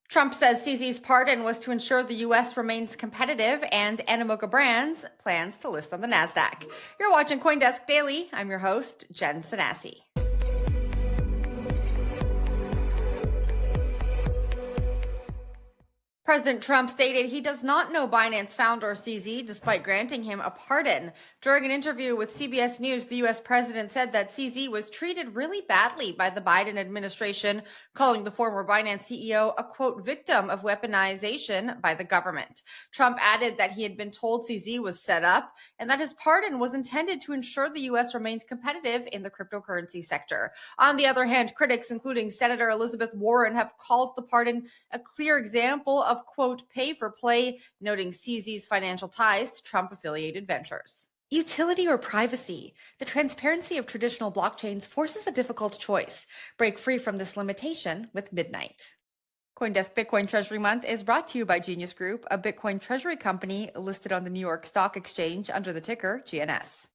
Trump says CZ's pardon was to ensure the U.S. remains competitive, and Animoca Brands plans to list on the NASDAQ. You're watching CoinDesk Daily. I'm your host, Jen Sanasie. President Trump stated he does not know Binance founder CZ, despite granting him a pardon. During an interview with CBS News, the U.S. president said that CZ was treated really badly by the Biden administration, calling the former Binance CEO a, quote, victim of weaponization by the government. Trump added that he had been told CZ was set up and that his pardon was intended to ensure the U.S. remains competitive in the cryptocurrency sector. On the other hand, critics, including Senator Elizabeth Warren, have called the pardon a clear example of, quote, pay for play, noting CZ's financial ties to Trump-affiliated ventures. Utility or privacy? The transparency of traditional blockchains forces a difficult choice. Break free from this limitation with Midnight. CoinDesk Bitcoin Treasury Month is brought to you by Genius Group, a Bitcoin Treasury company listed on the New York Stock Exchange under the ticker GNS.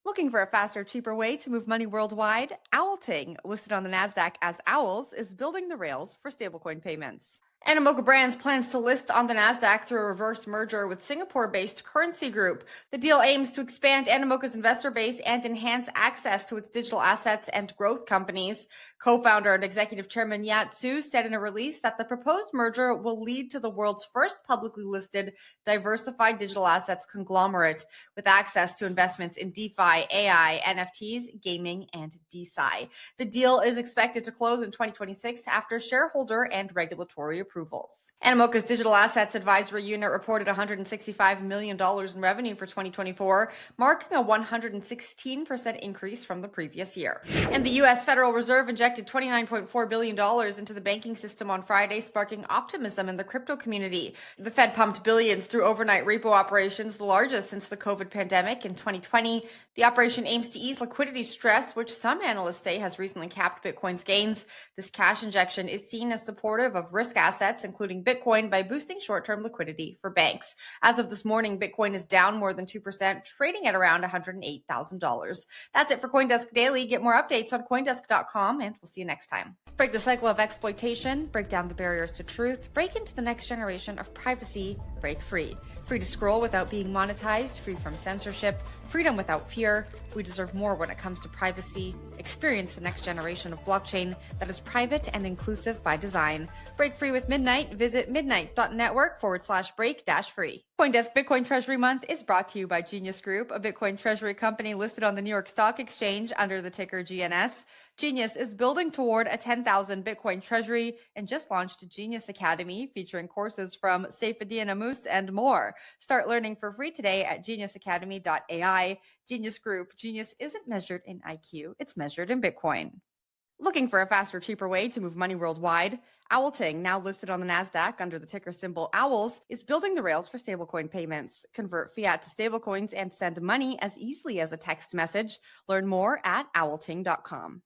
Looking for a faster, cheaper way to move money worldwide? Owlting, listed on the NASDAQ as Owls, is building the rails for stablecoin payments. Animoca Brands plans to list on the NASDAQ through a reverse merger with Singapore-based Currency Group. The deal aims to expand Animoca's investor base and enhance access to its digital assets and growth companies. Co-founder and executive chairman Yat Su said in a release that the proposed merger will lead to the world's first publicly listed diversified digital assets conglomerate with access to investments in DeFi, AI, NFTs, gaming, and DeSci. The deal is expected to close in 2026 after shareholder and regulatory approvals. Animoca's digital assets advisory unit reported $165 million in revenue for 2024, marking a 116% increase from the previous year. And the U.S. Federal Reserve injected $29.4 billion into the banking system on Friday, sparking optimism in the crypto community. The Fed pumped billions through overnight repo operations, the largest since the COVID pandemic in 2020. The operation aims to ease liquidity stress, which some analysts say has recently capped Bitcoin's gains. This cash injection is seen as supportive of risk assets, including Bitcoin, by boosting short-term liquidity for banks. As of this morning, Bitcoin is down more than 2%, trading at around $108,000. That's it for CoinDesk Daily. Get more updates on CoinDesk.com, and we'll see you next time. Break the cycle of exploitation, break down the barriers to truth, break into the next generation of privacy, break free. Free to scroll without being monetized, free from censorship, freedom without fear. We deserve more when it comes to privacy. Experience the next generation of blockchain that is private and inclusive by design. Break free with Midnight. Visit midnight.network/break-free. CoinDesk Bitcoin Treasury Month is brought to you by Genius Group, a Bitcoin Treasury company listed on the New York Stock Exchange under the ticker GNS. Genius is building toward a 10,000 Bitcoin treasury and just launched Genius Academy, featuring courses from Saifedean, Ammous, and more. Start learning for free today at geniusacademy.ai. Genius Group. Genius isn't measured in IQ, it's measured in Bitcoin. Looking for a faster, cheaper way to move money worldwide? Owlting, now listed on the NASDAQ under the ticker symbol Owls, is building the rails for stablecoin payments. Convert fiat to stablecoins and send money as easily as a text message. Learn more at owlting.com.